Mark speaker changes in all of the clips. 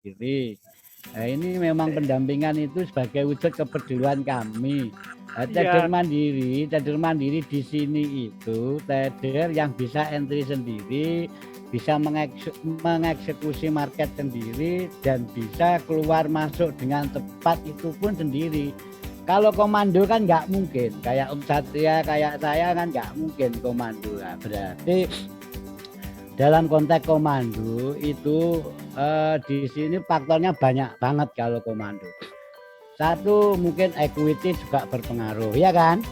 Speaker 1: sendiri. Nah, ini memang pendampingan itu sebagai wujud kepedulian kami. Nah, trader mandiri di sini itu trader yang bisa entry sendiri, bisa mengeksekusi market sendiri, dan bisa keluar masuk dengan tepat itu pun sendiri. Kalau komando kan nggak mungkin, kayak Om Satria, kayak saya kan nggak mungkin komando. Nah, berarti dalam konteks komando itu di sini faktornya banyak banget kalau komando. Satu, mungkin equity juga berpengaruh, ya kan?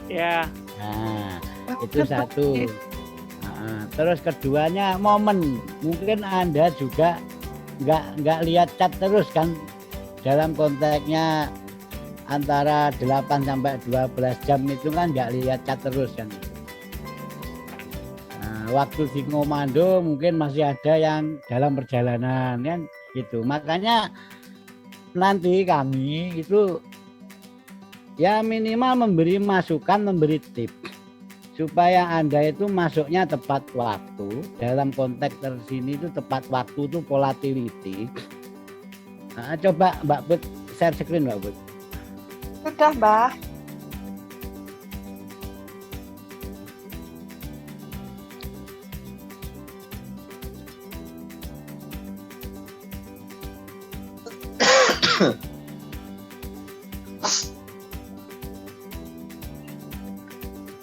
Speaker 2: Ya.
Speaker 1: Nah, itu satu. Nah, terus keduanya momen. Mungkin Anda juga nggak lihat chat terus kan, dalam konteksnya antara 8 sampai 12 jam itu kan nggak lihat chat terus kan. Waktu di komando mungkin masih ada yang dalam perjalanan kan gitu. Makanya nanti kami itu ya minimal memberi masukan, memberi tips supaya Anda itu masuknya tepat waktu. Dalam konteks tersini itu tepat waktu itu volatility. Nah, coba Mbak Put share screen Mbak Put.
Speaker 3: Sudah, Mbak.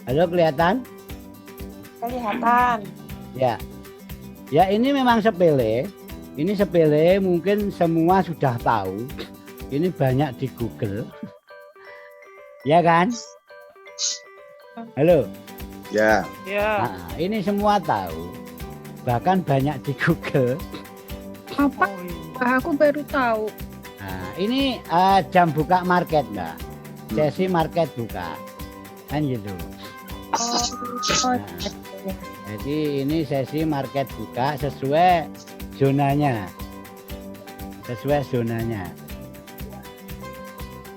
Speaker 1: Halo, kelihatan?
Speaker 3: Kelihatan.
Speaker 1: Ya. Ya, ini memang sepele. Ini sepele, mungkin semua sudah tahu. Ini banyak di Google. Ya kan? Halo.
Speaker 2: Ya.
Speaker 1: Nah, ini semua tahu. Bahkan banyak di Google.
Speaker 4: Apa? Aku baru tahu.
Speaker 1: Nah, ini jam buka market, Mbak. Sesi market buka. Kan gitu. Nah, jadi ini sesi market buka sesuai zonanya. Sesuai zonanya.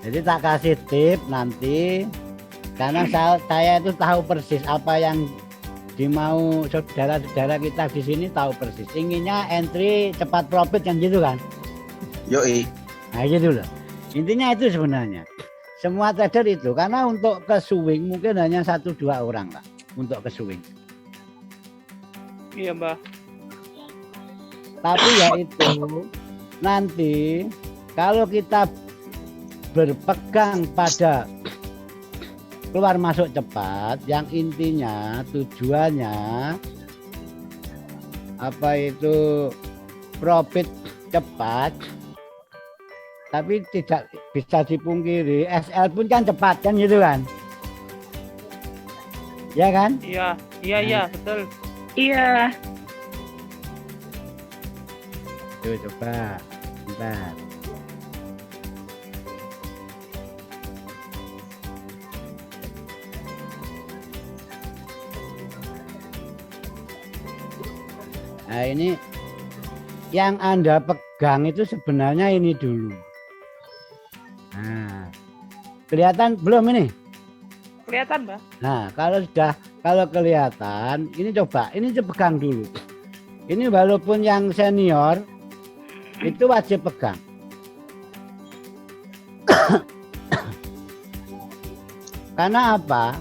Speaker 1: Jadi tak kasih tip nanti, karena saya itu tahu persis apa yang dimau saudara-saudara kita di sini, tahu persis. Inginnya entry cepat profit kan gitu kan?
Speaker 2: Yoi.
Speaker 1: Nah gitu loh. Intinya itu sebenarnya. Semua trader itu, karena untuk ke swing mungkin hanya 1-2 orang Pak untuk ke swing.
Speaker 2: Iya Mbak.
Speaker 1: Tapi ya itu nanti kalau kita berpegang pada keluar masuk cepat, yang intinya tujuannya apa itu profit cepat, tapi tidak bisa dipungkiri SL pun kan cepat kan gitu kan, ya kan?
Speaker 2: Iya betul.
Speaker 4: Iya.
Speaker 1: Tuh coba bentar. Nah ini yang Anda pegang itu sebenarnya ini dulu. Nah, kelihatan belum ini?
Speaker 2: Kelihatan Mbak.
Speaker 1: Nah, kalau kelihatan, ini coba, ini pegang dulu. Ini walaupun yang senior itu wajib pegang. Karena apa?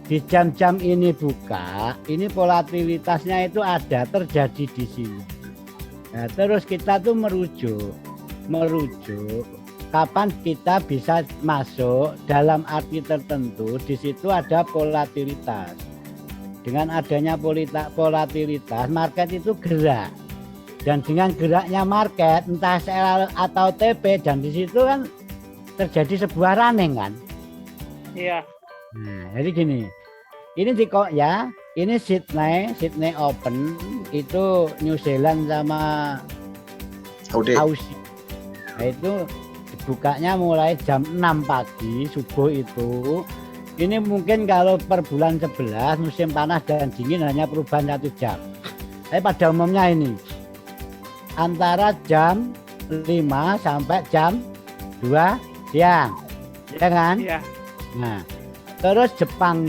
Speaker 1: Di jam-jam ini buka, ini volatilitasnya itu ada terjadi di sini. Nah, terus kita tuh merujuk kapan kita bisa masuk dalam arti tertentu. Di situ ada volatilitas. Dengan adanya volatilitas, market itu gerak. Dan dengan geraknya market, entah SL atau TP, dan di situ kan terjadi sebuah running kan.
Speaker 2: Iya.
Speaker 1: Nah, jadi gini. Ini ya, ini Sydney Open itu New Zealand sama Aussie. Nah, itu bukanya mulai jam 6 pagi subuh itu. Ini mungkin kalau per bulan 11 musim panas dan dingin hanya perubahan 1 jam. Tapi pada umumnya ini antara jam 5 sampai jam 2 siang. Ya kan?
Speaker 2: Iya.
Speaker 1: Nah, terus Jepang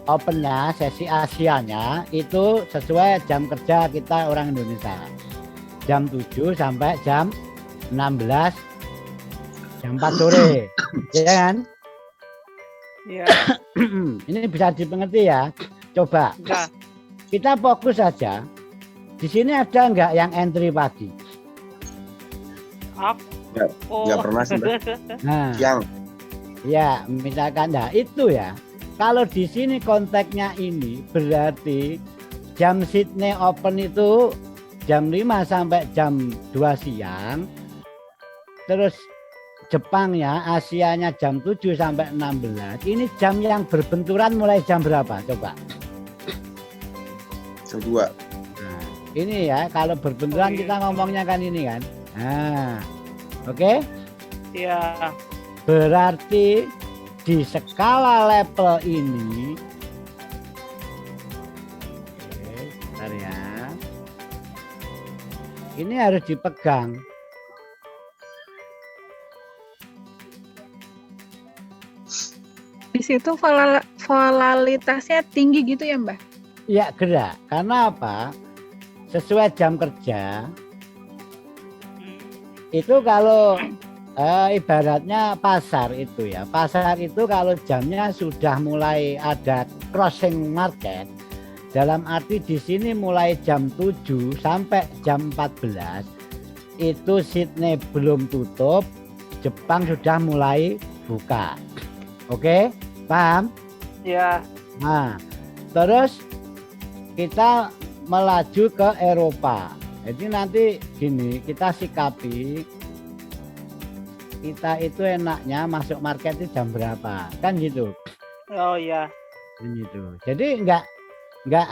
Speaker 1: opennya, sesi Asianya itu sesuai jam kerja kita orang Indonesia. Jam 7 sampai jam 16, jam 4 sore. Ya kan?
Speaker 2: Iya.
Speaker 1: Ini bisa dimengerti ya. Coba
Speaker 2: Enggak.
Speaker 1: kita fokus saja. Di sini ada nggak yang entry pagi?
Speaker 2: Nggak
Speaker 5: pernah sih, Mbak.
Speaker 1: Nah,
Speaker 5: Yang
Speaker 1: ya misalkan nah itu ya. Kalau di sini konteksnya ini berarti jam Sydney Open itu jam 5 sampai jam 2 siang. Terus Jepangnya, Asianya jam 7 sampai 16. Ini jam yang berbenturan mulai jam berapa? Coba.
Speaker 5: jam 2.
Speaker 1: Nah, ini ya kalau berbenturan kita ngomongnya kan ini kan. Nah, oke?
Speaker 2: Iya.
Speaker 1: Berarti di skala level ini, oke, bentar ya. Ini harus dipegang.
Speaker 4: Di situ volatilitasnya tinggi gitu ya, Mbak?
Speaker 1: Ya gerak. Karena apa? Sesuai jam kerja. Itu kalau ibaratnya pasar itu ya. Pasar itu kalau jamnya sudah mulai ada crossing market. Dalam arti di sini mulai jam 7 sampai jam 14. Itu Sydney belum tutup. Jepang sudah mulai buka. Oke? Paham?
Speaker 2: Iya.
Speaker 1: Nah, terus kita melaju ke Eropa. Jadi nanti gini, kita sikapi kita itu enaknya masuk market itu jam berapa, kan gitu.
Speaker 2: Oh iya.
Speaker 1: Kan gitu. Jadi enggak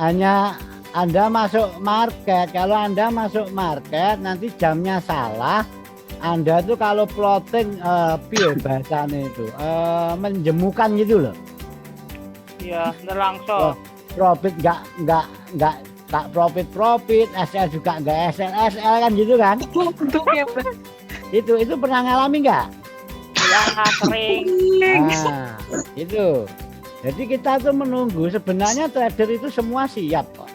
Speaker 1: hanya Anda masuk market. Kalau Anda masuk market nanti jamnya salah. Anda tuh kalau plotting piye bahasanya itu menjemukan gitu loh.
Speaker 2: Iya, nerangso.
Speaker 1: Profit enggak tak profit, SL juga enggak SL kan gitu kan?
Speaker 4: Untuk ya, Mbak.
Speaker 1: Itu pernah ngalami enggak?
Speaker 2: Ya, sering.
Speaker 1: Nah, itu. Jadi kita tuh menunggu, sebenarnya trader itu semua siap kok.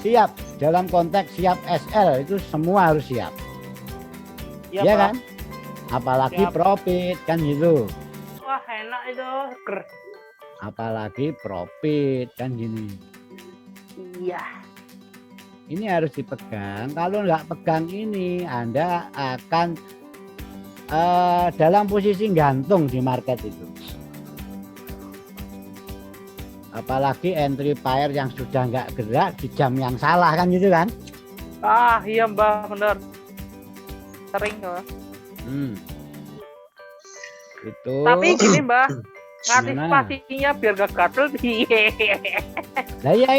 Speaker 1: Siap dalam konteks siap SL itu semua harus siap.
Speaker 2: Iya,
Speaker 1: Ya
Speaker 2: Pak.
Speaker 1: kan? Apalagi
Speaker 2: Siap.
Speaker 1: profit kan gitu.
Speaker 2: Wah, enak itu.
Speaker 1: Apalagi profit kan gini.
Speaker 2: Iya.
Speaker 1: Ini harus dipegang. Kalau nggak pegang ini, Anda akan dalam posisi gantung di market itu. Apalagi entry pair yang sudah nggak gerak di jam yang salah kan gitu kan?
Speaker 2: Ah, iya, Mbak, bener. Sering kok.
Speaker 1: Itu.
Speaker 2: Tapi gini, Mbak.
Speaker 1: Gimana?
Speaker 2: Antisipasinya biar gak gatel.
Speaker 1: Nah ya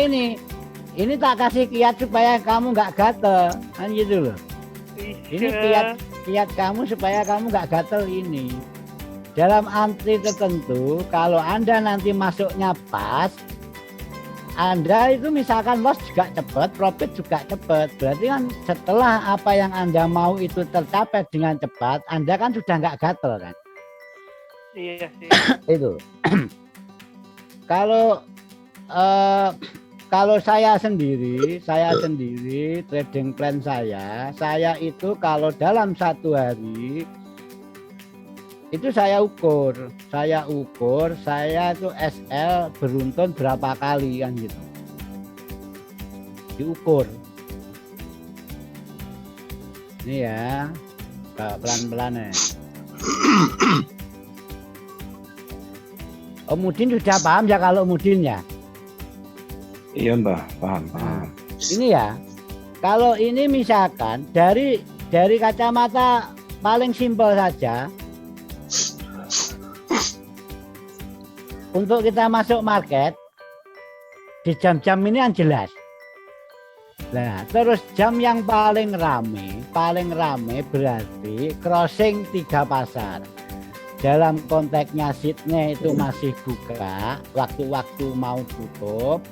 Speaker 1: ini tak kasih kiat supaya kamu nggak gatel kan gitu loh. Ini kiat kamu supaya kamu nggak gatel ini. Dalam antri tertentu, kalau Anda nanti masuknya pas, Anda itu misalkan loss juga cepat, profit juga cepat. Berarti kan setelah apa yang Anda mau itu tercapai dengan cepat, Anda kan sudah nggak gatel kan.
Speaker 2: Iya sih.
Speaker 1: Itu. Kalau saya sendiri trading plan saya itu kalau dalam satu hari itu saya ukur saya itu SL beruntun berapa kali kan gitu, diukur ini ya pelan-pelan ya. Om Mudin sudah paham ya kalau Mudin ya?
Speaker 5: Iya Mbak, paham.
Speaker 1: Ini ya, kalau ini misalkan dari kacamata paling simpel saja, untuk kita masuk market di jam-jam ini yang jelas. Nah, terus jam yang paling rame berarti crossing 3 pasar. Dalam konteksnya Sydney itu masih buka, waktu-waktu mau tutup.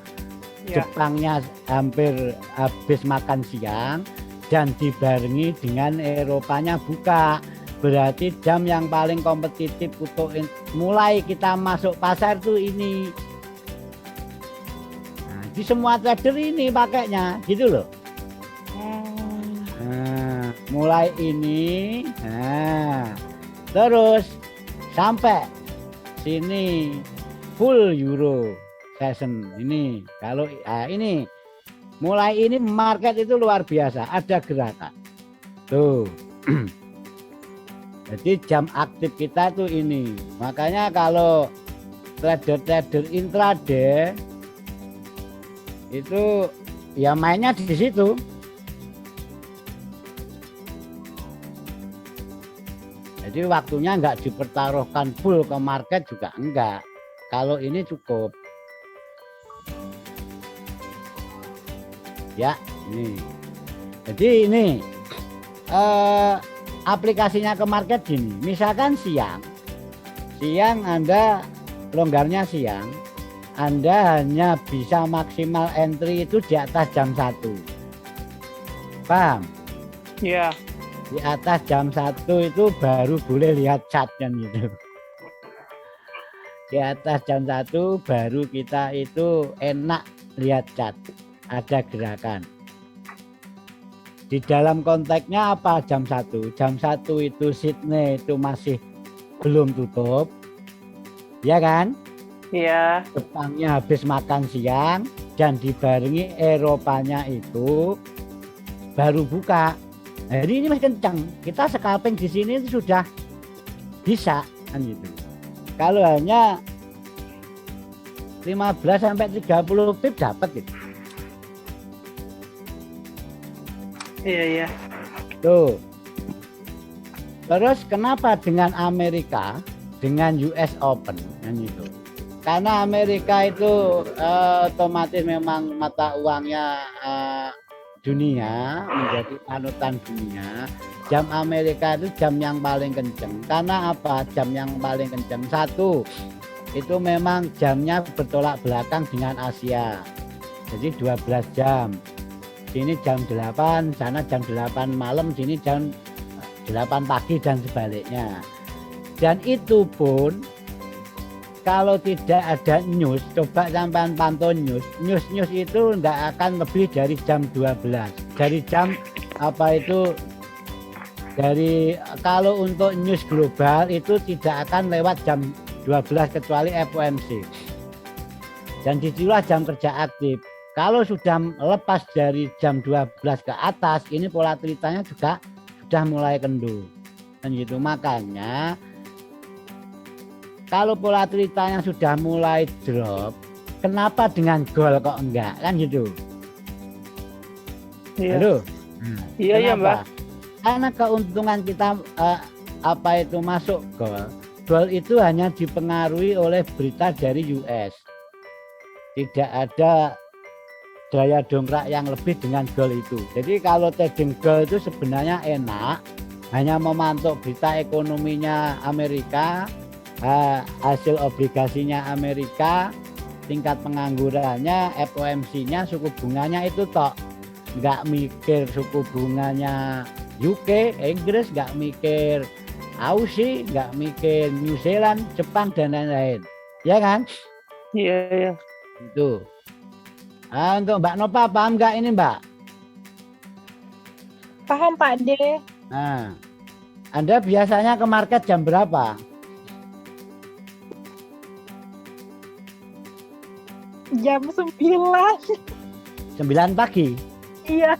Speaker 2: Ya.
Speaker 1: Jepangnya hampir habis makan siang dan dibarengi dengan Eropanya buka. Berarti jam yang paling kompetitif untuk mulai kita masuk pasar itu ini. Jadi semua trader ini pakainya gitu loh.
Speaker 2: Hmm.
Speaker 1: Nah, mulai ini, nah, terus sampai sini full euro session ini. Kalau ini mulai ini market itu luar biasa, ada gerakan. Tuh. Jadi jam aktif kita tuh ini. Makanya kalau trader-trader intraday itu ya mainnya di situ. Jadi waktunya enggak dipertaruhkan full ke market juga enggak. Kalau ini cukup. Ya, ini. Jadi ini aplikasinya ke market gini. Misalkan siang Anda longgarnya siang, Anda hanya bisa maksimal entry itu di atas jam 1. Paham?
Speaker 2: Iya.
Speaker 1: Di atas jam 1 itu baru boleh lihat chat kan gitu. Di atas jam 1 baru kita itu enak lihat chat, ada gerakan. Di dalam konteksnya apa jam 1? Jam 1 itu Sydney itu masih belum tutup. Ya kan?
Speaker 2: Iya.
Speaker 1: Jepangnya habis makan siang dan dibarengi Eropanya itu baru buka. Jadi ini masih kencang. Kita scalping di sini itu sudah bisa kan gitu. Kalau hanya 15 sampai 30 pip dapat gitu.
Speaker 2: Iya.
Speaker 1: Tuh. Terus kenapa dengan Amerika, dengan US Open kan gitu. Karena Amerika itu otomatis memang mata uangnya dunia, menjadi panutan dunia. Jam Amerika itu jam yang paling kenceng. Karena apa? Jam yang paling kenceng. Satu, itu memang jamnya bertolak belakang dengan Asia. Jadi 12 jam. Sini jam 8, sana jam 8 malam, sini jam 8 pagi dan sebaliknya. Dan itu pun kalau tidak ada news, coba sampai pantau news itu enggak akan lebih dari jam 12. Dari jam apa itu, dari kalau untuk news global itu tidak akan lewat jam 12 kecuali FOMC. Dan disitulah jam kerja aktif. Kalau sudah lepas dari jam 12 ke atas, ini volatilitasnya juga sudah mulai kendur. Dan gitu, makanya kalau volatilitasnya sudah mulai drop, kenapa dengan gold kok enggak? Kan gitu.
Speaker 2: Iya.
Speaker 1: Halo?
Speaker 2: Iya, Mbak.
Speaker 1: Karena keuntungan kita apa itu masuk gold itu hanya dipengaruhi oleh berita dari US. Tidak ada daya dongkrak yang lebih dengan gold itu. Jadi kalau trading gold itu sebenarnya enak, hanya memantau berita ekonominya Amerika, hasil obligasinya Amerika, tingkat penganggurannya, FOMC-nya, suku bunganya itu tok. Nggak mikir suku bunganya UK, Inggris, nggak mikir Aussie, nggak mikir New Zealand, Jepang dan lain-lain. Ya kan?
Speaker 2: Iya.
Speaker 1: Itu. Untuk Mbak Nova paham nggak ini Mbak?
Speaker 4: Paham Pak D.
Speaker 1: Nah, Anda biasanya ke market jam berapa?
Speaker 4: Jam 9.
Speaker 1: 9 pagi.
Speaker 4: Iya.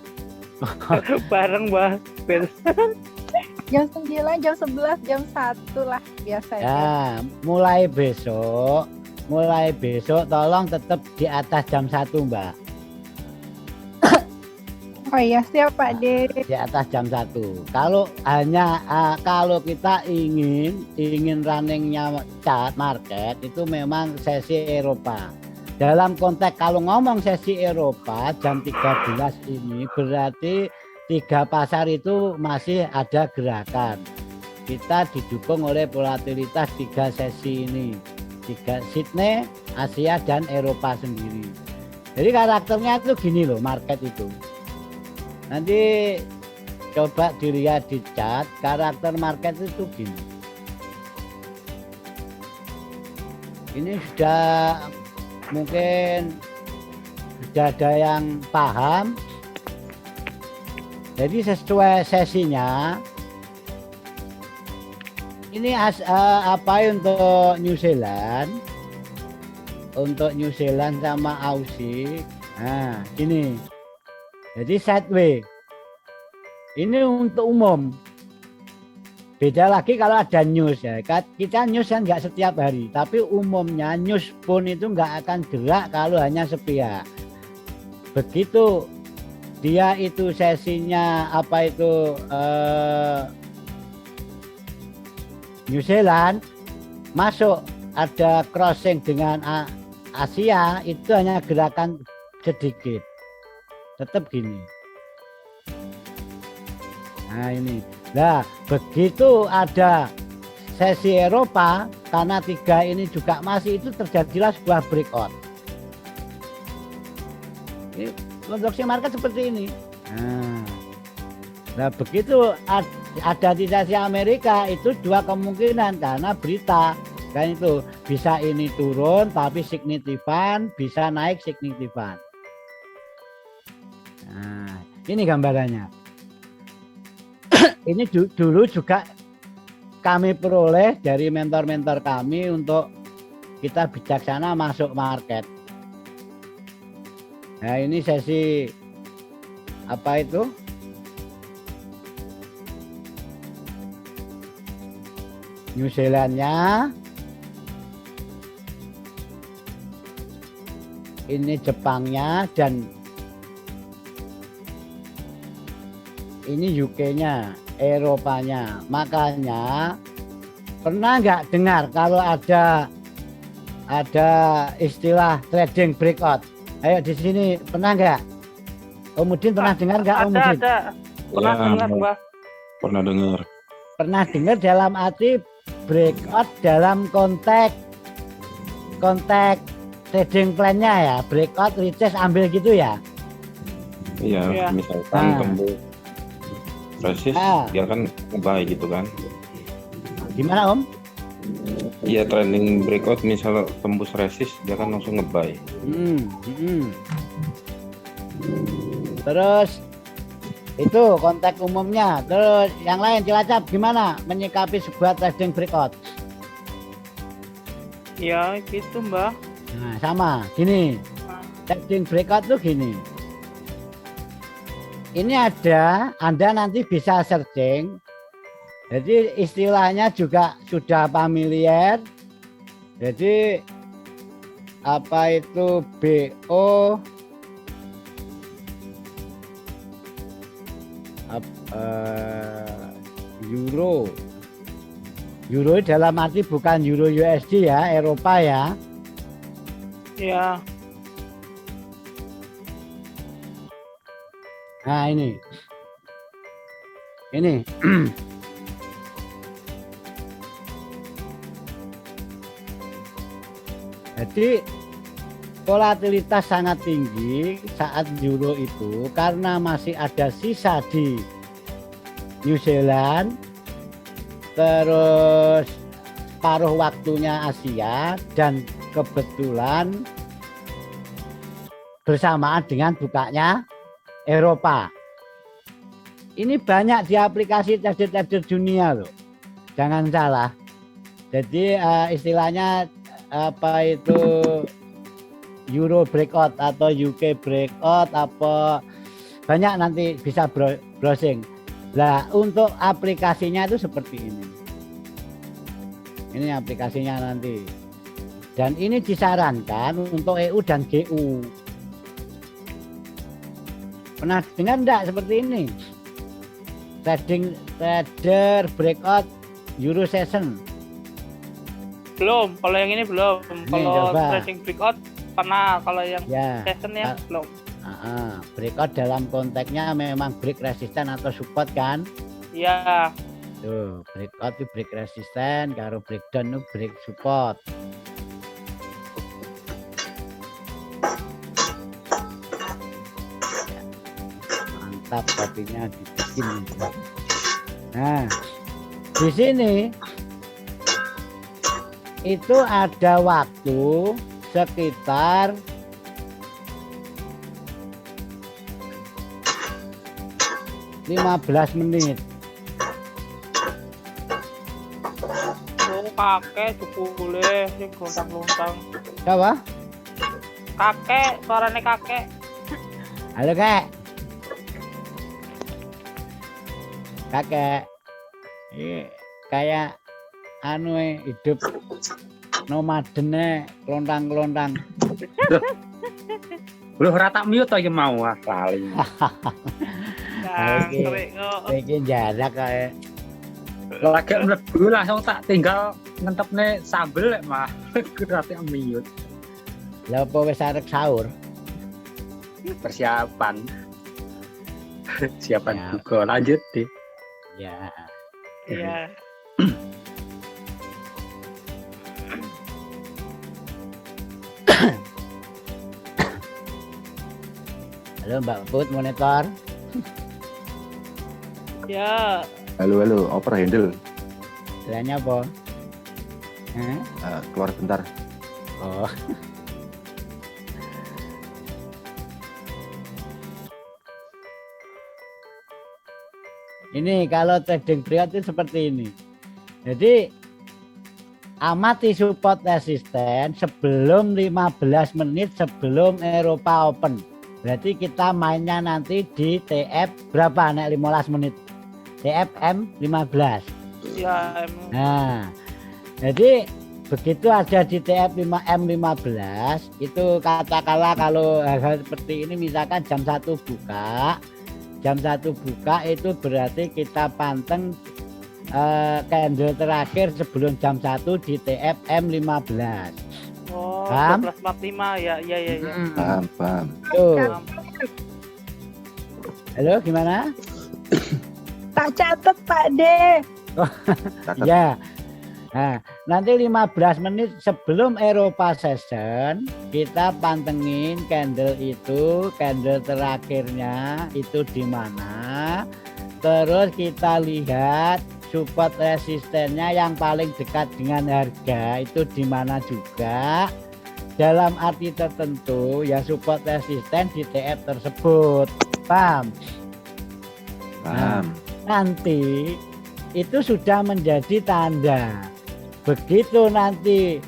Speaker 2: Bareng, Mbak.
Speaker 4: Jam 9, jam 11, jam 1 lah biasanya.
Speaker 1: Ya, mulai besok tolong tetap di atas jam 1 Mbak.
Speaker 4: Oh iya, siap Pak D.
Speaker 1: Di atas jam 1. Kalau hanya kalau kita ingin runningnya chart market itu memang sesi Eropa. Dalam konteks kalau ngomong sesi Eropa jam 13 ini berarti 3 pasar itu masih ada gerakan. Kita didukung oleh volatilitas 3 sesi ini. 3 Sydney, Asia dan Eropa sendiri. Jadi karakternya itu gini loh market itu. Nanti coba dilihat di chart, karakter market itu gini. Ini sudah mungkin sudah ada yang paham. Jadi sesuai sesinya. Ini apa untuk New Zealand? Untuk New Zealand sama Aussie. Nah, gini. Jadi sideway. Ini untuk umum. Beda lagi kalau ada news ya. Kita news kan nggak setiap hari, tapi umumnya news pun itu nggak akan gerak kalau hanya sepihak. Begitu dia itu sesinya apa itu New Zealand masuk ada crossing dengan Asia, itu hanya gerakan sedikit. Tetap gini. Nah ini. Nah begitu ada sesi Eropa, karena 3 ini juga masih, itu terjadilah sebuah breakout. Ini konstruksi market seperti ini. Nah begitu ada di sesi Amerika, itu 2 kemungkinan karena berita. Kan itu bisa ini turun tapi signifikan, bisa naik signifikan. Nah, ini gambarannya. Ini dulu juga kami peroleh dari mentor-mentor kami untuk kita bijaksana masuk market. Nah, ini sesi apa itu? New Zealand-nya. Ini Jepangnya dan ini UK-nya, Eropanya. Makanya pernah nggak dengar kalau ada istilah trading breakout? Ayo di sini pernah nggak? Om Udin pernah dengar nggak Om Udin?
Speaker 2: Ada. Pernah
Speaker 5: Ya,
Speaker 2: dengar, Mbah.
Speaker 5: Pernah dengar.
Speaker 1: Pernah dengar dalam arti breakout dalam konteks trading plan-nya ya, breakout, retest, ambil gitu ya.
Speaker 5: Iya,
Speaker 2: Iya.
Speaker 5: misalkan
Speaker 1: Nah.
Speaker 5: tembus resist, dia kan nge-buy gitu kan.
Speaker 1: Gimana Om?
Speaker 5: Iya, trending breakout misal tembus resist, dia kan langsung nge-buy.
Speaker 1: Terus itu konteks umumnya. Terus yang lain Cilacap gimana menyikapi sebuah trading breakout?
Speaker 2: Ya gitu, Mbah.
Speaker 1: Nah, sama gini. Trading breakout tuh gini. Ini ada, Anda nanti bisa searching. Jadi istilahnya juga sudah familiar. Jadi apa itu BO Euro dalam arti bukan Euro USD ya, Eropa ya.
Speaker 2: Ya.
Speaker 1: Nah ini jadi volatilitas sangat tinggi saat euro itu karena masih ada sisa di New Zealand, terus paruh waktunya Asia, dan kebetulan bersamaan dengan bukanya Eropa. Ini banyak di aplikasi trader-trader dunia loh, jangan salah. Jadi istilahnya apa itu Euro breakout atau UK breakout, apa banyak, nanti bisa browsing. Nah untuk aplikasinya itu seperti ini. Ini aplikasinya nanti. Dan ini disarankan untuk EU dan GU. Pernah dengar enggak seperti ini? Trader breakout Euro session.
Speaker 2: Belum, kalau yang ini belum. Kalau
Speaker 1: coba.
Speaker 2: trading breakout pernah, kalau yang
Speaker 1: Ya.
Speaker 2: session ya belum.
Speaker 1: Breakout dalam konteksnya memang break resisten atau support kan?
Speaker 2: Iya.
Speaker 1: Tuh, breakout itu break resisten, kalau breakdown itu break support. Mantap, kopinya dibikin. Nah, di sini itu ada waktu sekitar 15 menit.
Speaker 2: Oh, kakek jebule sing gontang-gontang.
Speaker 1: Coba.
Speaker 2: Kakek, suarane kakek.
Speaker 1: Halo kak. Kakek. Ini kayak anu hidup nomadene kelontang-kelontang.
Speaker 6: Lu ora tak mute to ya mau lali.
Speaker 2: Nah,
Speaker 1: Oke.
Speaker 2: krik kok.
Speaker 1: Iki jarak kayak
Speaker 6: Lagi mlebu langsung tak tinggal ngentepne sambel lek mah. Kudu tak mute.
Speaker 1: lha apa wis arek sahur.
Speaker 6: Persiapan. Siapan
Speaker 1: Ya.
Speaker 6: buka lanjut deh.
Speaker 1: Ya.
Speaker 2: Iya.
Speaker 1: Halo Mbak Put monitor.
Speaker 2: Ya,
Speaker 5: Halo, oper handle.
Speaker 1: Bilangnya apa? Hah?
Speaker 5: Keluar bentar.
Speaker 1: Oh. Ini kalau trading period itu seperti ini. Jadi amati support resisten sebelum 15 menit sebelum Eropa Open. Berarti kita mainnya nanti di TF berapa nek 15 menit? TFM 15.
Speaker 2: ya emang.
Speaker 1: Nah, jadi begitu ada di TF 5M15 itu katakanlah kalau hal-hal seperti ini misalkan jam 1 buka. Jam 1 buka itu berarti kita panteng candle terakhir sebelum jam 1 di TFM 15.
Speaker 2: Oh,
Speaker 1: Paham?
Speaker 2: 12.45 ya, iya iya iya.
Speaker 5: Paham.
Speaker 1: Tuh. Halo, gimana?
Speaker 4: Tak catet Pak De.
Speaker 5: Catat.
Speaker 1: Ya. Nah, nanti 15 menit sebelum Eropa Session kita pantengin candle itu, candle terakhirnya itu di mana. Terus kita lihat support resistennya yang paling dekat dengan harga itu di mana juga. Dalam arti tertentu ya support resisten di TF tersebut. Paham?
Speaker 5: Paham.
Speaker 1: Nanti itu sudah menjadi tanda. Begitu nanti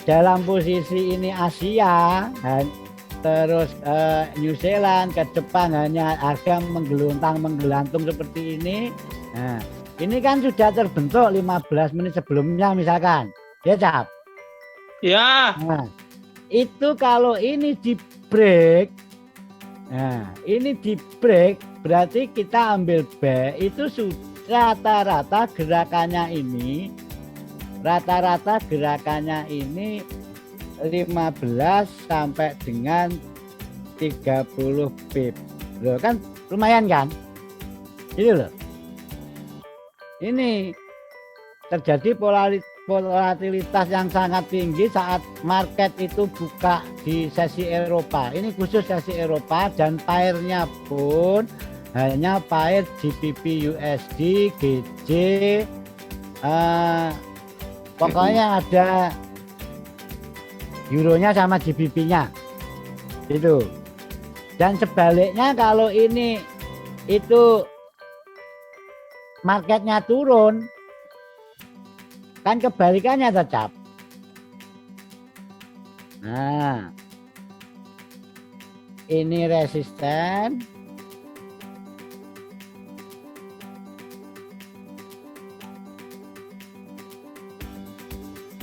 Speaker 1: dalam posisi ini Asia terus New Zealand ke Jepang hanya harga menggelantung seperti ini. Nah, ini kan sudah terbentuk 15 menit sebelumnya misalkan. Ya, Cap.
Speaker 2: Ya,
Speaker 1: Nah, itu kalau ini di break. Nah, ini di break berarti kita ambil B itu sudah rata-rata gerakannya ini 15 sampai dengan 30 pip. Loh kan lumayan kan? Ini loh. Ini terjadi volatilitas yang sangat tinggi saat market itu buka di sesi Eropa. Ini khusus sesi Eropa dan pairnya pun hanya pair GBP USD, GJ, pokoknya ada euronya sama GBP-nya. Itu. Dan sebaliknya kalau ini itu marketnya turun, kan kebalikannya tetap. Nah, ini resisten,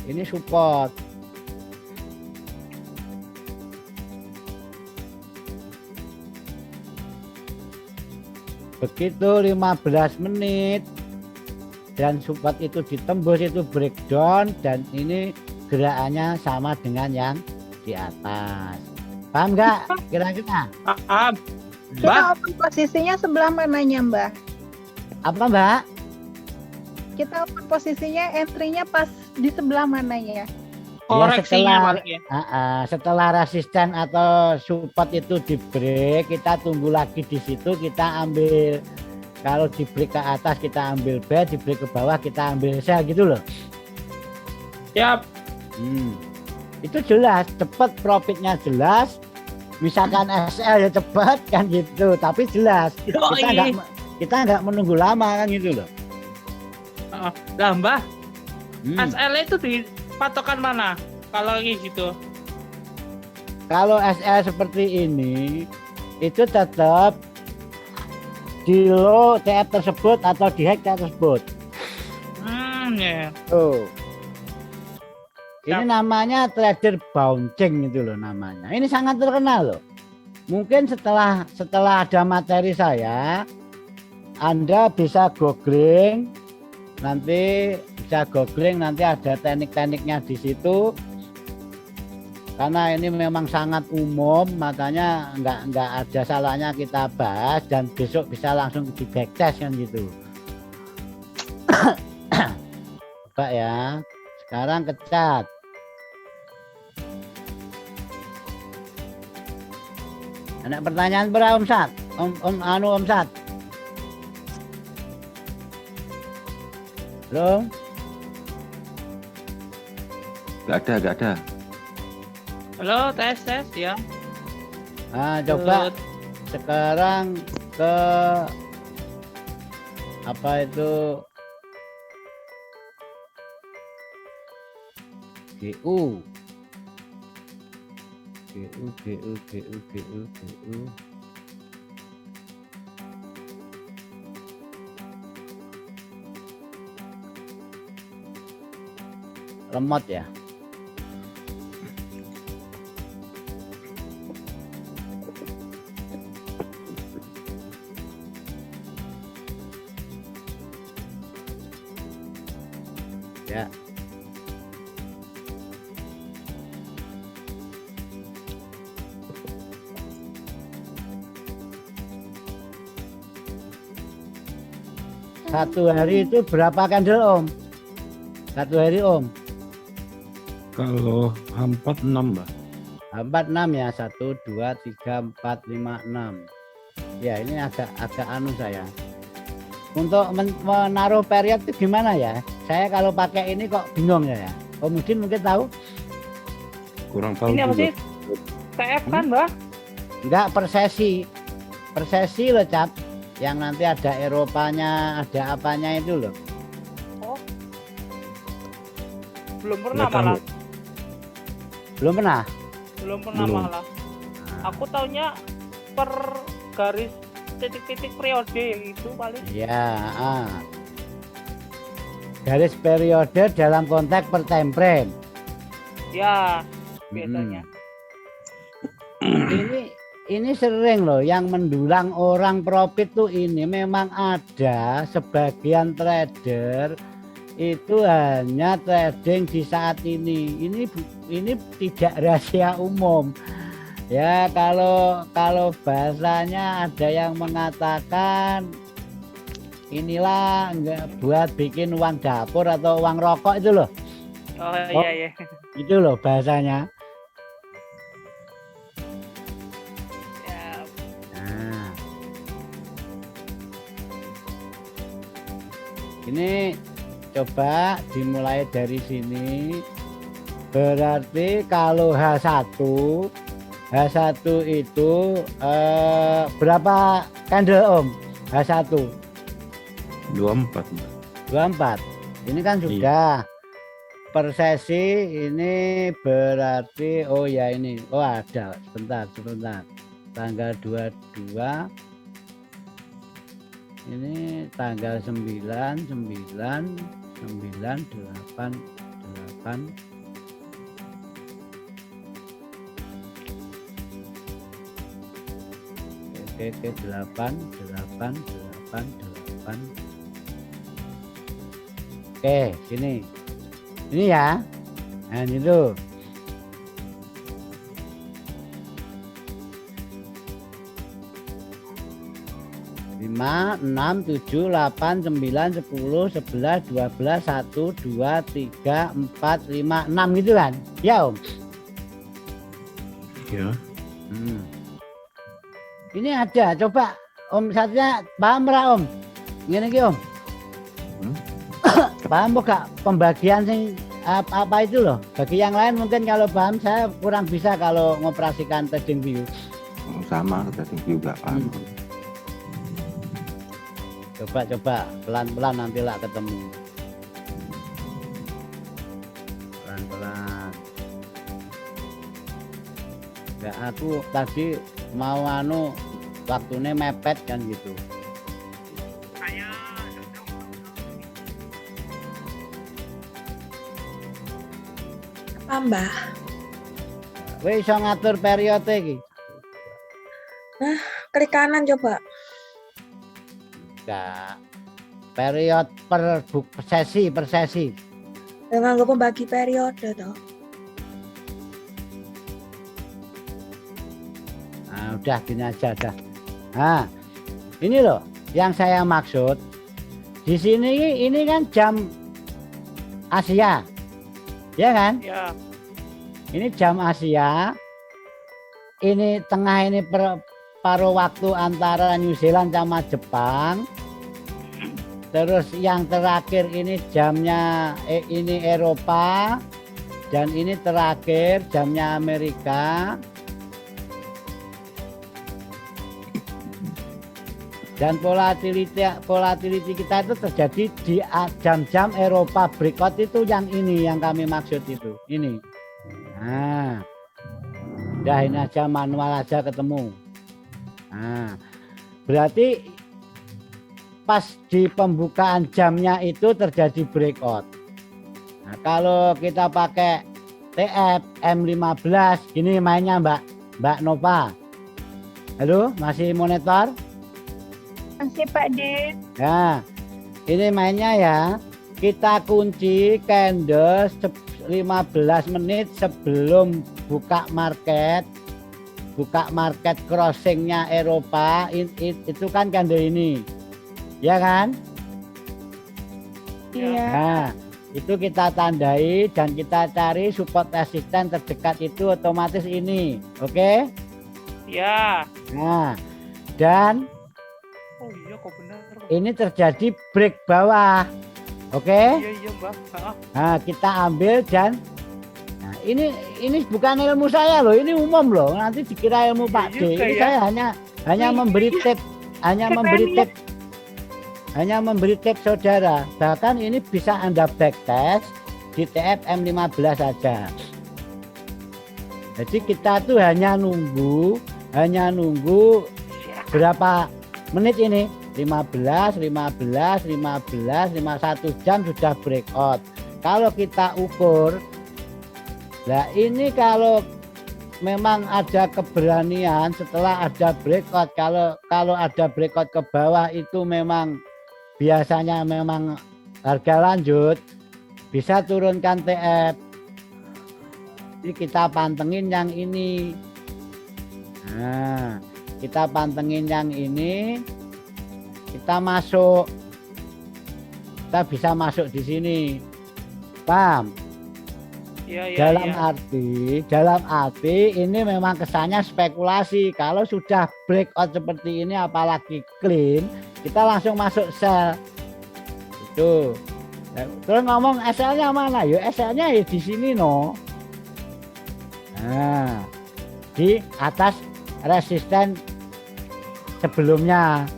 Speaker 1: ini support. Begitu 15 menit dan support itu ditembus itu breakdown dan ini gerakannya sama dengan yang di atas. Paham nggak kira-kira?
Speaker 2: paham.
Speaker 4: Kita open posisinya sebelah mananya Mbak?
Speaker 1: Apa Mbak?
Speaker 4: Kita open posisinya entry-nya pas di sebelah mananya?
Speaker 2: Koreksinya
Speaker 1: setelah-
Speaker 2: paling ya.
Speaker 1: Setelah resisten atau support itu di break, kita tunggu lagi di situ, kita ambil. Kalau di break ke atas kita ambil B, di break ke bawah kita ambil C gitu loh.
Speaker 2: Siap.
Speaker 1: Itu jelas, cepet profitnya jelas. Misalkan SL ya cepet kan gitu, tapi jelas.
Speaker 2: Yoi.
Speaker 1: kita nggak menunggu lama kan gitu loh.
Speaker 2: Lah Mbah,
Speaker 1: Hmm.
Speaker 2: SL itu di patokan mana? Kalau kayak gitu.
Speaker 1: Kalau SL seperti ini itu tetap di low TF tersebut atau di hack TF tersebut.
Speaker 2: Ya.
Speaker 1: Tuh. Ini
Speaker 2: Siap.
Speaker 1: namanya trader bouncing itu loh namanya. Ini sangat terkenal loh. Mungkin setelah ada materi saya, Anda bisa googling, nanti ada teknik-tekniknya di situ. Karena ini memang sangat umum, makanya nggak ada salahnya kita bahas dan besok bisa langsung di backtest kan gitu. Coba ya, sekarang kecat. Ada pertanyaan berapa Om Sat? Om Sat. Halo?
Speaker 5: Gak ada.
Speaker 2: Halo, tes ya.
Speaker 1: Coba sekarang ke apa itu GU. Lemot ya. Ya. Satu hari itu berapa candle Om? Satu hari Om?
Speaker 5: Kalau H4 6 Mbak.
Speaker 1: 46 ya, 1, 2, 3, 4, 5, 6. Ya ini agak anu saya. Untuk menaruh period itu gimana ya? Saya kalau pakai ini kok bingung ya. Om Udin mungkin tahu?
Speaker 5: Kurang tahu
Speaker 2: Ini apa
Speaker 5: juga.
Speaker 2: sih? TF kan, Mbah?
Speaker 1: Enggak, per sesi loh Cap. Yang nanti ada Eropanya, ada apanya itu loh.
Speaker 2: Belum pernah
Speaker 5: Nggak tahu.
Speaker 2: malah.
Speaker 1: Belum pernah?
Speaker 2: Belum pernah
Speaker 5: Belum.
Speaker 2: malah. Aku taunya per garis titik-titik periode yang itu paling.
Speaker 1: Ya, garis periode dalam konteks per time frame.
Speaker 2: Ya, biasanya.
Speaker 1: Ini sering loh yang mendulang orang profit tuh ini memang ada sebagian trader itu hanya trading di saat ini. Ini tidak rahasia umum. Ya kalau bahasanya ada yang mengatakan inilah enggak buat bikin uang dapur atau uang rokok itu loh.
Speaker 2: Oh iya.
Speaker 1: Itu loh bahasanya.
Speaker 2: Ya,
Speaker 1: Nah. Ini coba dimulai dari sini. Berarti kalau H1 itu berapa candle Om? H1
Speaker 5: 24 Mbak.
Speaker 1: 24. Ini kan sudah per sesi ini berarti oh ya ini. Oh ada. Sebentar. Tanggal 22 ini tanggal 9 Oke 8. Oke sini ini ya. Nah itu 5, 6, 7, 8, 9, 10, 11, 12, 1, 2, 3, 4, 5, 6 gitu kan? Ya Om?
Speaker 5: Ya.
Speaker 1: Ini ada, coba Om Satya paham ra Om? Ngene iki Om. Paham gak pembagian sing apa itu loh? Bagi yang lain mungkin kalau paham, saya kurang bisa kalau ngoperasikan trading view.
Speaker 5: Sama trading juga paham.
Speaker 1: Coba pelan-pelan nantilah ketemu. Pelan-pelan. Ya aku tadi mau waktunya mepet kan gitu.
Speaker 3: Apa Mbah?
Speaker 1: Kowe iso ngatur periode iki?
Speaker 3: Klik kanan coba.
Speaker 1: Enggak. Periode per sesi.
Speaker 3: Dengan gue pembagi periode toh.
Speaker 1: Nah, udah gini aja dah. Nah, ini loh yang saya maksud. Di sini ini kan jam Asia. Ya kan?
Speaker 2: Ya.
Speaker 1: Ini jam Asia. Ini tengah ini paruh waktu antara New Zealand sama Jepang. Terus yang terakhir ini jamnya ini Eropa dan ini terakhir jamnya Amerika. Dan volatility kita itu terjadi di jam-jam Eropa breakout itu yang ini yang kami maksud itu. Ini. Nah. Udah ini aja manual aja ketemu. Nah. Berarti pas di pembukaan jamnya itu terjadi breakout. Nah, kalau kita pakai TF M15 ini mainnya Mbak Nova. Halo, masih monitor?
Speaker 4: Masih Pak D.
Speaker 1: Nah, ini mainnya ya. Kita kunci candle 15 menit sebelum buka market crossingnya Eropa itu kan candle ini. Ya kan?
Speaker 4: Iya.
Speaker 1: Nah, itu kita tandai dan kita cari support resisten terdekat itu otomatis ini. Oke?
Speaker 2: Ya.
Speaker 1: Nah, dan
Speaker 2: Oh iya kok benar.
Speaker 1: ini terjadi break bawah. Oke?
Speaker 2: Iya Mbak.
Speaker 1: Nah, kita ambil dan nah, ini bukan ilmu saya loh, ini umum loh. Nanti dikira ilmu Pak D.
Speaker 2: juga
Speaker 1: Ini
Speaker 2: ya.
Speaker 1: saya hanya memberi tip, hanya memberi tip saudara. Bahkan ini bisa Anda backtest di TF M15 saja. Jadi kita tuh hanya nunggu berapa menit ini? 15, 1 jam sudah breakout. Kalau kita ukur, nah ini kalau memang ada keberanian setelah ada breakout, kalau ada breakout ke bawah itu memang biasanya memang harga lanjut, bisa turunkan TF. Ini kita pantengin yang ini. Nah, kita pantengin yang ini. Kita masuk. Kita bisa masuk di sini. Paham?
Speaker 2: Iya.
Speaker 1: Dalam arti ini memang kesannya spekulasi. Kalau sudah breakout seperti ini apalagi clean, kita langsung masuk sell. Itu. Terus ngomong SL-nya mana? Yo SL-nya ya di sini no. Nah, di atas resisten sebelumnya.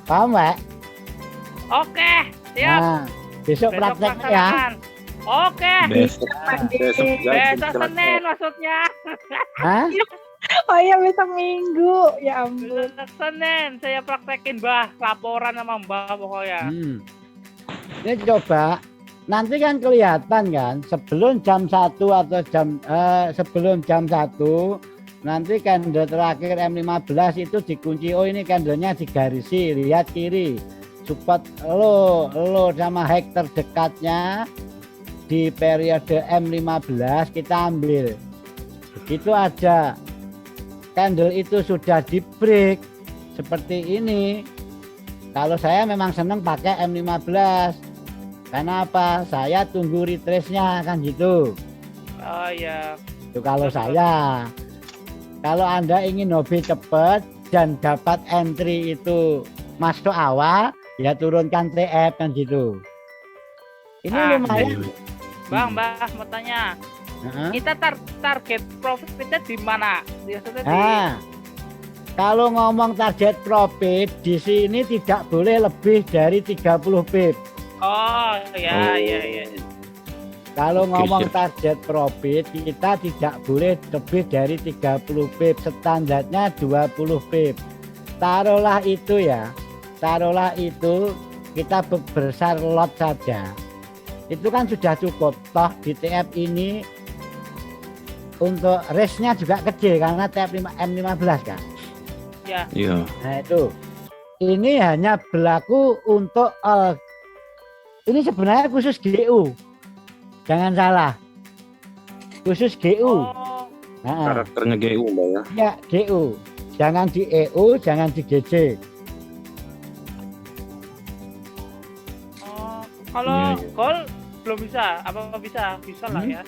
Speaker 1: Paham, Mbak?
Speaker 2: Oke, siap.
Speaker 1: Nah, besok prakteknya ya.
Speaker 2: laksanakan. Oke.
Speaker 5: Besok
Speaker 2: Besok Senin maksudnya.
Speaker 1: Hah?
Speaker 4: Oh iya besok Minggu. Ya ampun.
Speaker 2: Besok Senin saya praktekin Mbah, laporan sama Mbah pokoknya.
Speaker 1: Ini coba nanti kan kelihatan kan sebelum jam 1 atau sebelum jam 1 nanti candle terakhir M15 itu dikunci. Oh ini candlenya digarisi, lihat kiri support low sama high terdekatnya di periode M15 kita ambil. Begitu ada candle itu sudah di break seperti ini, kalau saya memang senang pakai M15. Karena apa? Saya tunggu retrace-nya kan gitu.
Speaker 2: Oh iya.
Speaker 1: Itu kalau saya. Kalau Anda ingin hobi cepat dan dapat entry itu masuk awal, ya turunkan TF kan gitu. Ini lumayan.
Speaker 2: Bang, mau tanya. Kita target profitnya di mana? Biasanya
Speaker 1: Kalau ngomong target profit di sini tidak boleh lebih dari 30 pip.
Speaker 2: Oh, ya, ya, ya.
Speaker 1: Kalau
Speaker 5: Oke,
Speaker 1: ngomong
Speaker 5: siap.
Speaker 1: target profit kita tidak boleh lebih dari 30 pip, standarnya 20 pip. Taruhlah itu ya. Taruhlah itu kita besar lot saja. Itu kan sudah cukup. Toh di TF ini untuk race-nya juga kecil karena TF M15 kan.
Speaker 2: Ya,
Speaker 5: Iya.
Speaker 1: Nah itu. Ini hanya berlaku untuk ini sebenarnya khusus GU. Jangan salah. Khusus GU.
Speaker 2: oh,
Speaker 1: Nah,
Speaker 5: Karakternya GU Mbak ya.
Speaker 1: ya GU. Jangan di EU, jangan di GC.
Speaker 2: oh. Kalau
Speaker 5: Iya, iya.
Speaker 2: gol belum bisa, apa bisa? Bisa lah ya.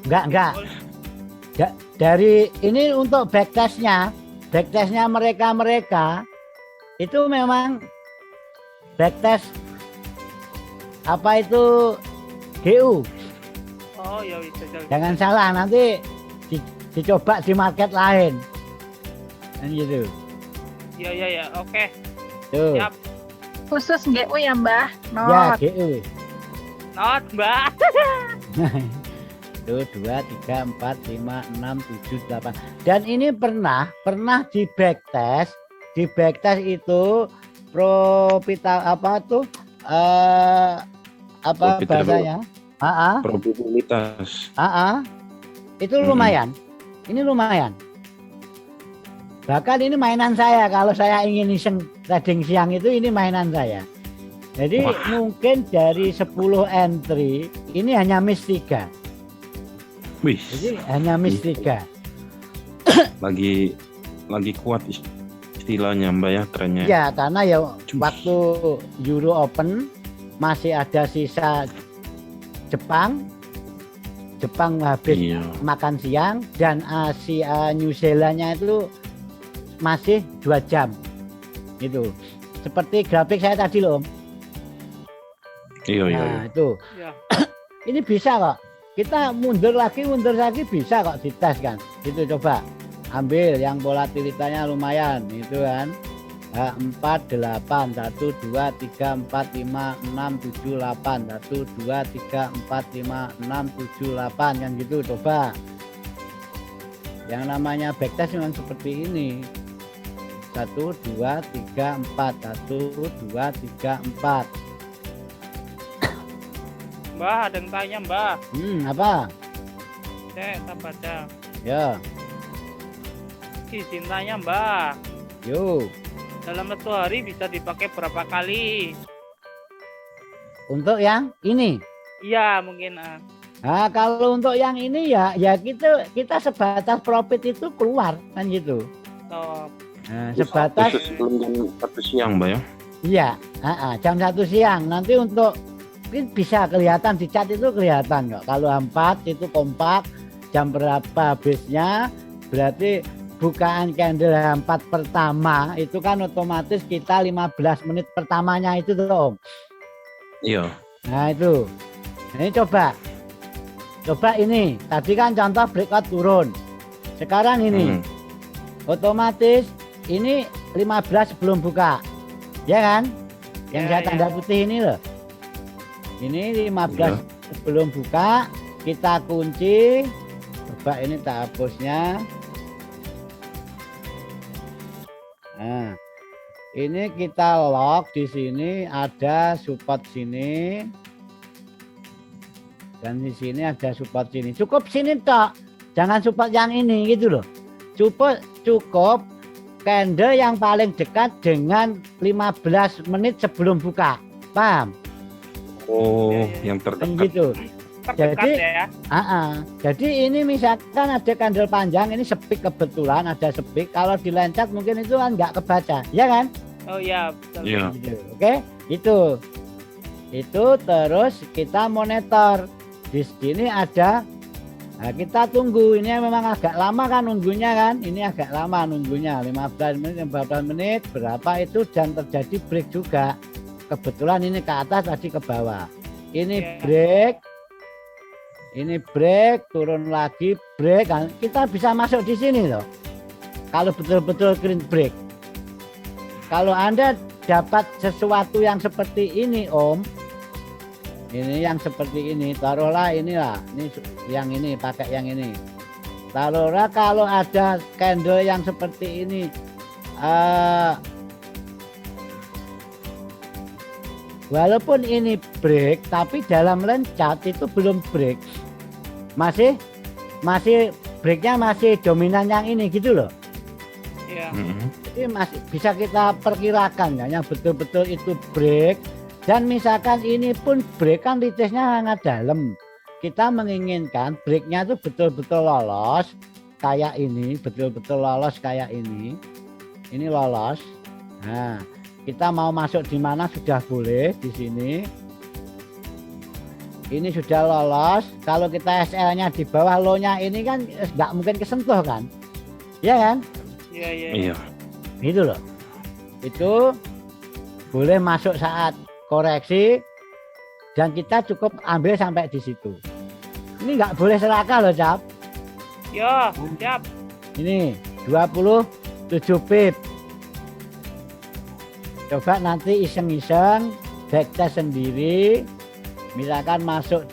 Speaker 1: Enggak.
Speaker 2: Gol.
Speaker 1: Dari ini untuk backtestnya mereka itu memang backtest apa itu GU.
Speaker 2: Oh, ya bisa.
Speaker 1: Jangan salah nanti dicoba di market lain. Kan gitu.
Speaker 2: Ya, ya, ya. Oke.
Speaker 1: Tuh.
Speaker 2: Siap.
Speaker 4: Khusus GU ya Mbah.
Speaker 1: Ya
Speaker 4: Not.
Speaker 1: GU.
Speaker 2: Not, Mbak.
Speaker 1: Tuh 2, 3, 4, 5, 6, 7, 8. Dan ini pernah di backtest itu profita apa tuh apa
Speaker 5: Profitable.
Speaker 1: bahasanya?
Speaker 5: Probabilitas.
Speaker 1: Itu lumayan. Ini lumayan. Bahkan ini mainan saya kalau saya ingin iseng trading siang itu ini mainan saya. Jadi
Speaker 5: Wah.
Speaker 1: mungkin dari 10 entry ini hanya miss 3.
Speaker 5: Wih,
Speaker 1: Jadi hanya miss 3.
Speaker 5: lagi kuat istilahnya Mbak ya trennya.
Speaker 1: Ya karena ya
Speaker 5: Cus.
Speaker 1: waktu Euro Open masih ada sisa Jepang habis
Speaker 5: Iya.
Speaker 1: makan siang dan Asia New Zealandnya itu masih 2 jam itu seperti grafik saya tadi loh Om.
Speaker 5: Iya.
Speaker 1: Nah itu
Speaker 2: Ya.
Speaker 1: ini bisa kok kita mundur lagi bisa kok dites kan itu coba ambil yang volatilitasnya lumayan itu kan 4, 8, 1, 2, 3, 4, 5, 6, 7, 8 1, 2, 3, 4, 5, 6, 7, 8 kan gitu coba yang namanya backtest memang seperti ini 1, 2, 3, 4 1, 2, 3, 4
Speaker 2: Mbak, ada yang tanya, Mbak.
Speaker 1: apa
Speaker 2: Saya baca.
Speaker 1: ya
Speaker 2: Izin tanya, Mbak.
Speaker 1: yuk
Speaker 2: Dalam satu hari bisa dipakai berapa kali?
Speaker 1: untuk yang ini.
Speaker 2: Iya, mungkin.
Speaker 1: Nah, kalau untuk yang ini ya kita sebatas profit itu keluar kan gitu.
Speaker 2: Stop.
Speaker 1: Nah, sebatas
Speaker 5: Khusus sebelum jam 1 siang Mbak ya.
Speaker 1: iya, jam 1 siang. Nanti untuk ini bisa kelihatan di chat itu kelihatan kok. Kalau 4 itu kompak jam berapa habisnya berarti bukaan candle 4 pertama itu kan otomatis kita 15 menit pertamanya itu tuh Om.
Speaker 5: Iya.
Speaker 1: Nah itu. Ini coba ini. Tadi kan contoh breakout turun. Sekarang ini otomatis ini 15 sebelum buka. Ya kan? Yang
Speaker 2: Ya,
Speaker 1: saya
Speaker 2: ya.
Speaker 1: tanda putih ini loh. Ini 15 sebelum buka. Kita kunci. Coba ini tak hapusnya. Nah, ini kita lock di sini ada support sini. Dan di sini ada support sini. Cukup sini tok. Jangan support yang ini gitu loh. Cukup candle yang paling dekat dengan 15 menit sebelum buka. Paham?
Speaker 5: Oh,
Speaker 2: Ya, ya.
Speaker 5: yang
Speaker 1: Kan
Speaker 5: terdekat.
Speaker 1: gitu.
Speaker 2: Terdekat
Speaker 1: Jadi-
Speaker 2: ya.
Speaker 1: Jadi ini misalkan ada candle panjang ini sepik kebetulan ada sepik kalau dilencet mungkin itu kan nggak kebaca ya kan.
Speaker 2: Oh iya, betul.
Speaker 5: Iya.
Speaker 1: Gitu. Oke itu terus kita monitor di sini ada. Nah, kita tunggu ini memang agak lama kan nunggunya kan ini agak lama nunggunya 15 menit 14 menit berapa itu dan terjadi break juga kebetulan ini ke atas tadi ke bawah ini
Speaker 2: Oke.
Speaker 1: break ini break turun lagi break kan kita bisa masuk di sini loh kalau betul-betul clean break. Kalau Anda dapat sesuatu yang seperti ini Om, ini yang seperti ini, taruhlah inilah, ini yang ini, pakai yang ini. Taruhlah kalau ada candle yang seperti ini, walaupun ini break, tapi dalam lencat itu belum break, masih breaknya masih dominan yang ini gitu loh.
Speaker 2: Iya.
Speaker 1: Jadi masih bisa kita perkirakan ya, yang betul-betul itu break. Dan misalkan ini pun break kan retestnya sangat dalam. Kita menginginkan breaknya itu betul-betul lolos kayak ini, betul-betul lolos kayak ini. Ini lolos. Nah, kita mau masuk di mana sudah boleh di sini. Ini sudah lolos. Kalau kita SL-nya di bawah low-nya ini kan nggak mungkin kesentuh kan? Ya kan?
Speaker 2: Iya.
Speaker 1: Gitu loh. Itu boleh masuk saat koreksi dan kita cukup ambil sampai di situ. Ini nggak boleh serakah loh, Cap.
Speaker 2: Ya, siap.
Speaker 1: Ini 27 pip. Coba nanti iseng-iseng backtest sendiri. Misalkan masuk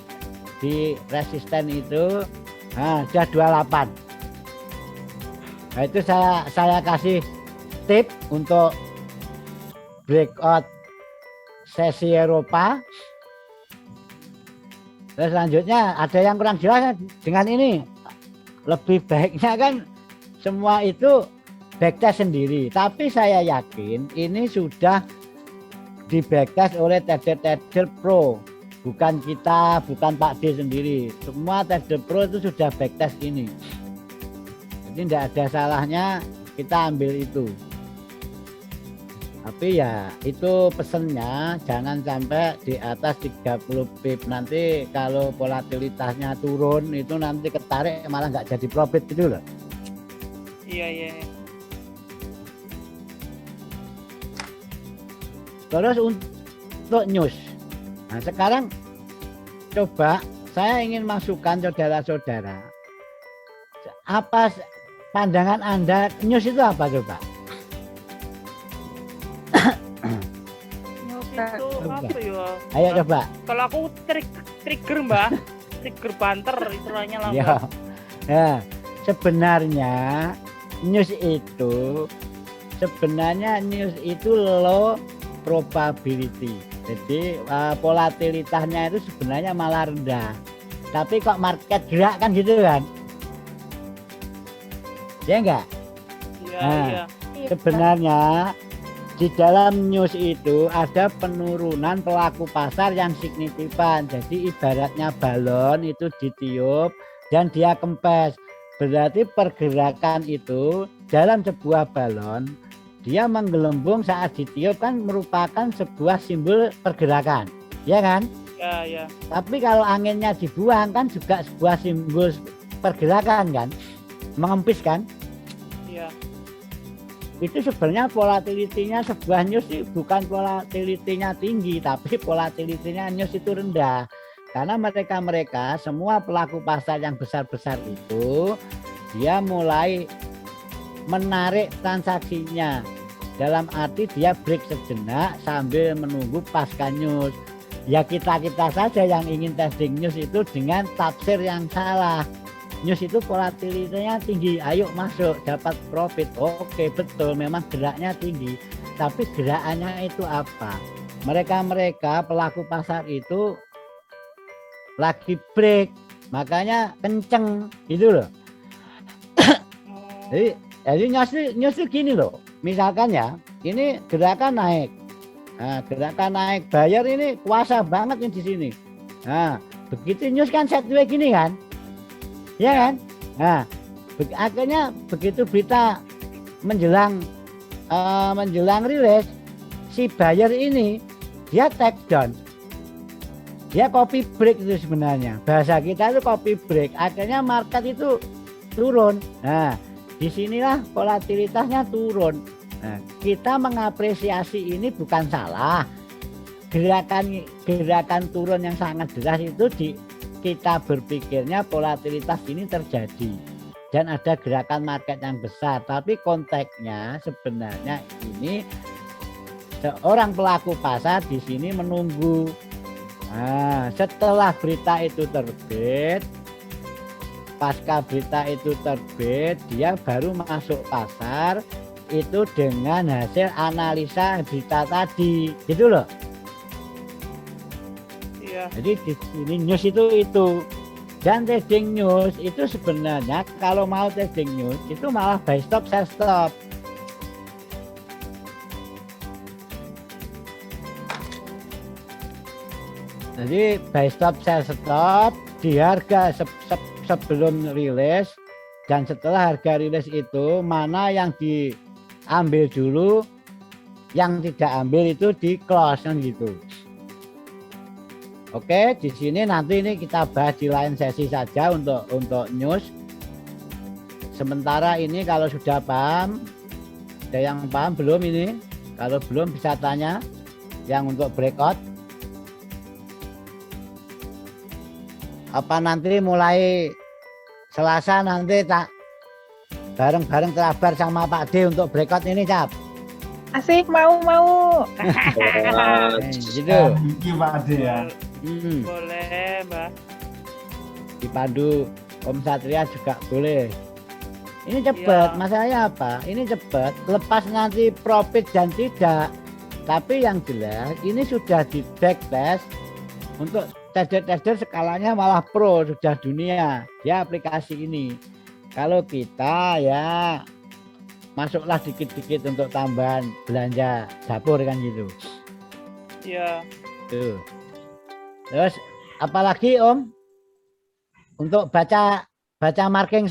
Speaker 1: di resisten itu, nah sudah 28. Nah itu saya kasih tip untuk breakout sesi Eropa. Terus selanjutnya ada yang kurang jelas dengan ini. Lebih baiknya kan semua itu backtest sendiri. Tapi saya yakin ini sudah di backtest oleh trader pro. Bukan kita, bukan Pak D sendiri. Semua trader pro itu sudah backtest ini. Jadi tidak ada salahnya kita ambil itu. Tapi ya itu pesennya jangan sampai di atas 30 pip. Nanti kalau volatilitasnya turun itu nanti ketarik malah nggak jadi profit gitu loh.
Speaker 2: Iya.
Speaker 1: Terus untuk news. Nah sekarang coba saya ingin masukkan saudara-saudara. Apa pandangan Anda news itu apa coba?
Speaker 2: Itu apa ya?
Speaker 1: Ayo coba.
Speaker 2: Kalau aku trigger Mbak, trigger banter istilahnya lah.
Speaker 1: Ya. Ya, sebenarnya news itu low probability. Jadi volatilitasnya itu sebenarnya malah rendah. Tapi kok market gerak kan gitu kan? Ya enggak?
Speaker 2: Iya.
Speaker 1: Sebenarnya di dalam news itu ada penurunan pelaku pasar yang signifikan. Jadi ibaratnya balon itu ditiup dan dia kempes. Berarti pergerakan itu dalam sebuah balon dia menggelembung saat ditiup kan merupakan sebuah simbol pergerakan, ya kan?
Speaker 2: Iya.
Speaker 1: Tapi kalau anginnya dibuang kan juga sebuah simbol pergerakan kan, mengempis kan?
Speaker 2: Iya.
Speaker 1: Itu sebenarnya volatility-nya sebuah news sih bukan volatility-nya tinggi, tapi volatility-nya news itu rendah. Karena mereka semua pelaku pasar yang besar-besar itu dia mulai menarik transaksinya. Dalam arti dia break sejenak sambil menunggu pasca news. Ya kita-kita saja yang ingin testing news itu dengan tafsir yang salah. News itu volatility-nya tinggi, ayo masuk dapat profit. Oke betul memang geraknya tinggi. Tapi gerakannya itu apa? Mereka pelaku pasar itu lagi break. Makanya kenceng gitu loh. Jadi news gini loh. Misalkan ya, ini gerakan naik. Nah, gerakan naik buyer ini kuasa banget nih di sini. Nah, begitu news kan sideways gini kan? Ya kan? Nah, akhirnya begitu berita menjelang rilis, si buyer ini dia take down. Dia copy break itu sebenarnya. Bahasa kita itu copy break. Akhirnya market itu turun. Nah, disinilah volatilitasnya turun. Nah, kita mengapresiasi ini bukan salah. Gerakan turun yang sangat deras itu kita berpikirnya volatilitas ini terjadi. dan ada gerakan market yang besar, tapi konteksnya sebenarnya ini seorang pelaku pasar di sini menunggu. Nah, setelah berita itu terbit, pasca berita itu terbit, dia baru masuk pasar itu dengan hasil analisa berita tadi, gitu loh.
Speaker 2: Iya.
Speaker 1: Jadi di sini news itu. Dan trading news itu sebenarnya kalau mau trading news itu malah buy stop sell stop. Jadi buy stop sell stop di harga sebelum rilis dan setelah harga rilis itu mana yang diambil dulu, yang tidak ambil itu di close kan gitu. Oke, di sini nanti ini kita bahas di lain sesi saja untuk news. Sementara ini kalau sudah paham, ada yang paham belum ini? Kalau belum bisa tanya yang untuk breakout. Apa nanti mulai Selasa nanti tak bareng-bareng terabar sama Pak D untuk breakout ini, Cap?
Speaker 4: Asik, mau.
Speaker 1: Gitu.
Speaker 7: Iki Pak Ade ya.
Speaker 2: Boleh, Mbak.
Speaker 1: Dipandu Om Satria juga boleh. Ini cepat,
Speaker 2: Iya.
Speaker 1: masalahnya apa? Ini cepat, lepas nanti profit dan tidak. Tapi yang jelas ini sudah di backtest untuk trader-trader skalanya malah pro, sudah dunia. Ya aplikasi ini. Kalau kita ya masuklah dikit-dikit untuk tambahan belanja dapur kan gitu.
Speaker 2: Iya.
Speaker 1: Tuh. Terus apalagi Om? Untuk baca marking